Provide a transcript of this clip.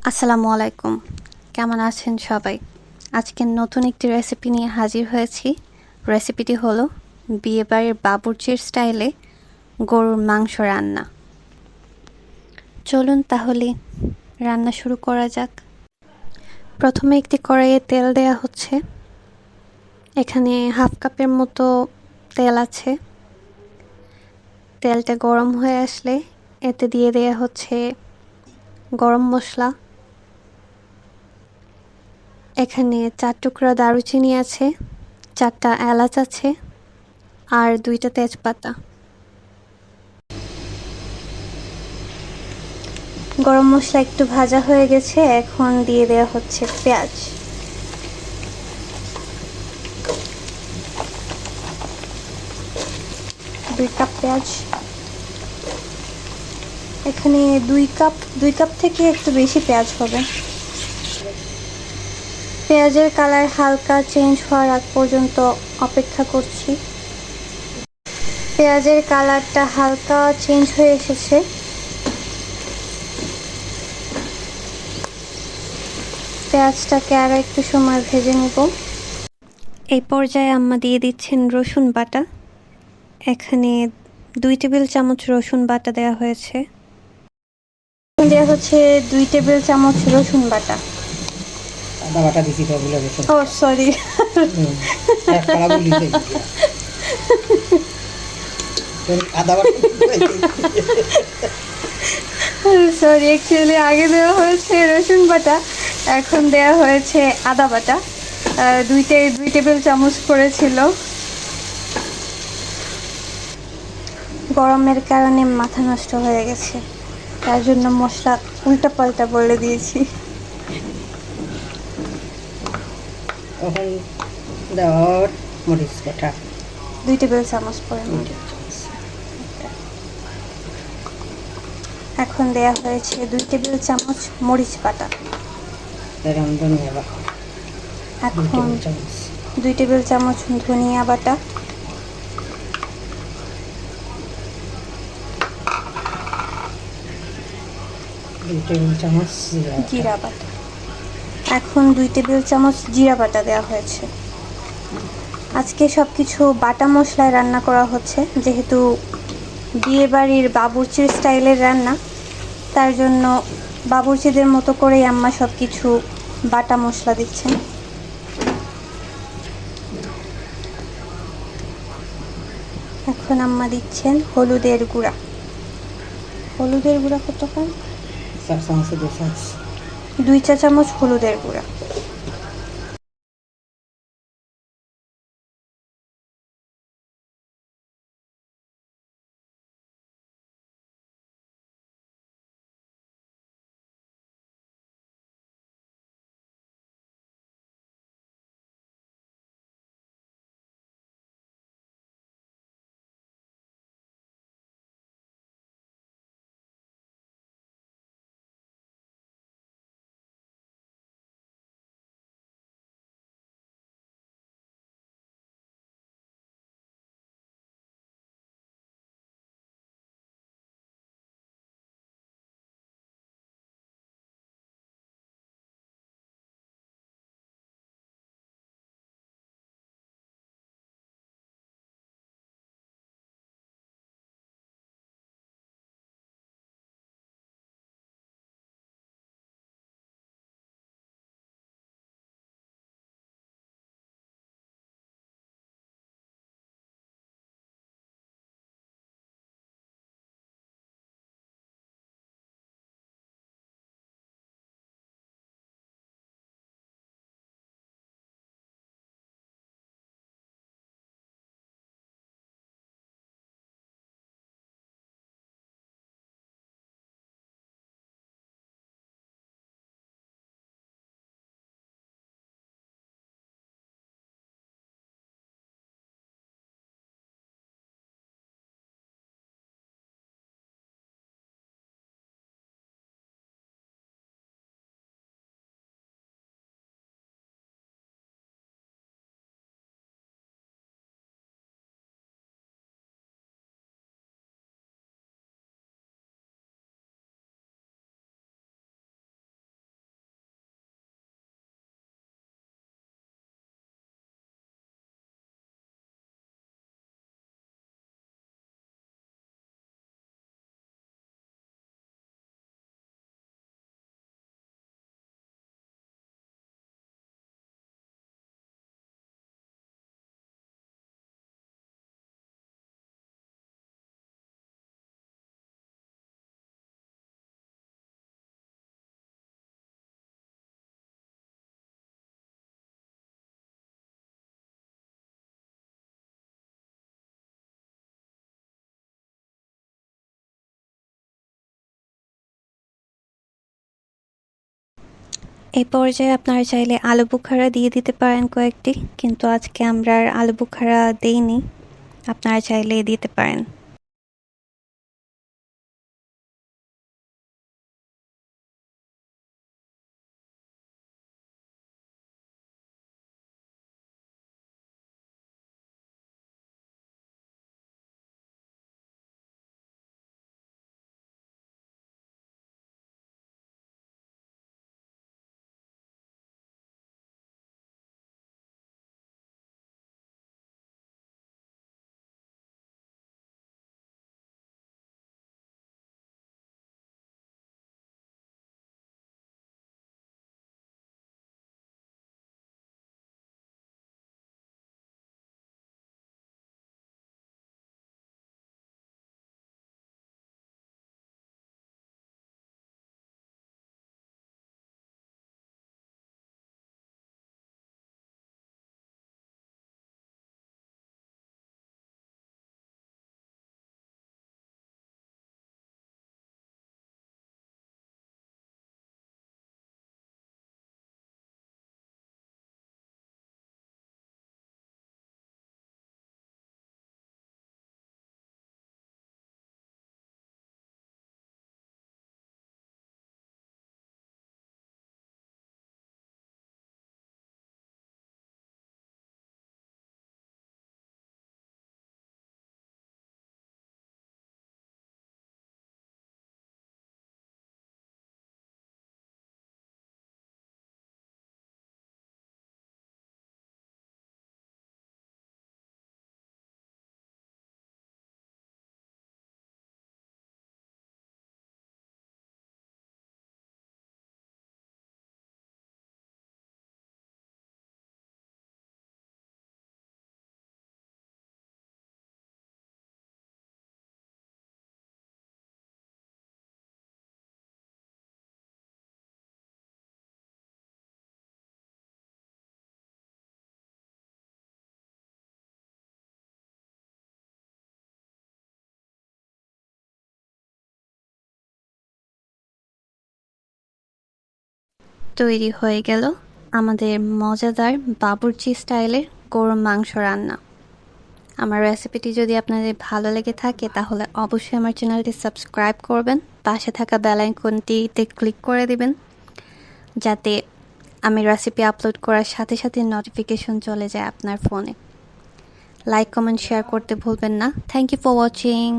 আসসালামু আলাইকুম। কেমন আছেন সবাই? আজকে নতুন একটি রেসিপি নিয়ে হাজির হয়েছি। রেসিপিটি হলো বিয়েবাড়ির বাবুর্চির স্টাইলে গরুর মাংস রান্না। চলুন তাহলে রান্না শুরু করা যাক। প্রথমে একটি কড়াইয়ে তেল দেয়া হচ্ছে। এখানে হাফ কাপের মতো তেল আছে। তেলটা গরম হয়ে আসলে এতে দিয়ে দেয়া হচ্ছে গরম মশলা। এখানে 4 টুকরা দারুচিনি আছে, 4টা এলাচ আছে আর 2টা তেজপাতা। গরম মশলা একটু ভাজা হয়ে গেছে, এখন দিয়ে দেওয়া হচ্ছে পেঁয়াজ। দুই কাপ পেঁয়াজ। এখানে দুই কাপ থেকে একটু বেশি পেঁয়াজ হবে। পেঁয়াজের কালার হালকা চেঞ্জ হওয়ার আগ পর্যন্ত অপেক্ষা করছি। পেঁয়াজের কালারটা হালকা চেঞ্জ হয়ে এসেছে। পেঁয়াজটাকে আরও একটু সময় ভেজে নেব। এই পর্যায়ে আম্মা দিয়ে দিচ্ছেন রসুন বাটা। এখানে 2 টেবিল চামচ রসুন বাটা দেওয়া হয়েছে। দেওয়া হচ্ছে 2 টেবিল চামচ রসুন বাটা। আদা বাটা দিছি তো বলে রসুন। ও সরি। কালা বলি আদা বাটা সরি, অ্যাকচুয়ালি আগে দেওয়া হয়েছে রসুন বাটা, এখন দেওয়া হয়েছে আদা বাটা। 2 টেবিল চামচ করেছিল। গরমের কারণে মাথা নষ্ট হয়ে গেছে, তার জন্য মশলা উল্টাপাল্টা বলে দিয়েছি। তখন দেওয়ার মরিচ বাটা 2 টেবিল চামচ পরিমাণ। এখন দেয়া হয়েছে 2 টেবিল চামচ মরিচ বাটা। ধনিয়া বাটা এখন 2 টেবিল চামচ ধনিয়া বাটা। জিরা বাটা। এখন 2 টেবিল চামচ জিরা বাটা দেওয়া হয়েছে। আজকে সব কিছু বাটা মশলায় রান্না করা হচ্ছে, যেহেতু বিয়েবাড়ির বাবুর্চির স্টাইলের রান্না, তার জন্য বাবুর্চিদের মতো করেই আম্মা সব কিছু বাটা মশলা দিচ্ছেন। এখন আম্মা দিচ্ছেন হলুদের গুঁড়া। হলুদের গুঁড়া কত খান? 2 চা চামচ হলুদের গুঁড়া। এই পর্যায়ে আপনারা চাইলে আলু বুখারা দিয়ে দিতে পারেন কয়েকটি, কিন্তু আজকে আমরা আর আলু বুখারা দেইনি, আপনারা চাইলে দিতে পারেন। তৈরি হয়ে গেল আমাদের মজাদার বাবুর্চি স্টাইলের গরুর মাংস রান্না। আমার রেসিপিটি যদি আপনাদের ভালো লেগে থাকে তাহলে অবশ্যই আমার চ্যানেলটি সাবস্ক্রাইব করবেন, পাশে থাকা বেল আইকনটিতে ক্লিক করে দিবেন যাতে আমি রেসিপি আপলোড করার সাথে সাথে নোটিফিকেশন চলে যায় আপনার ফোনে। লাইক কমেন্ট শেয়ার করতে ভুলবেন না। Thank you for watching.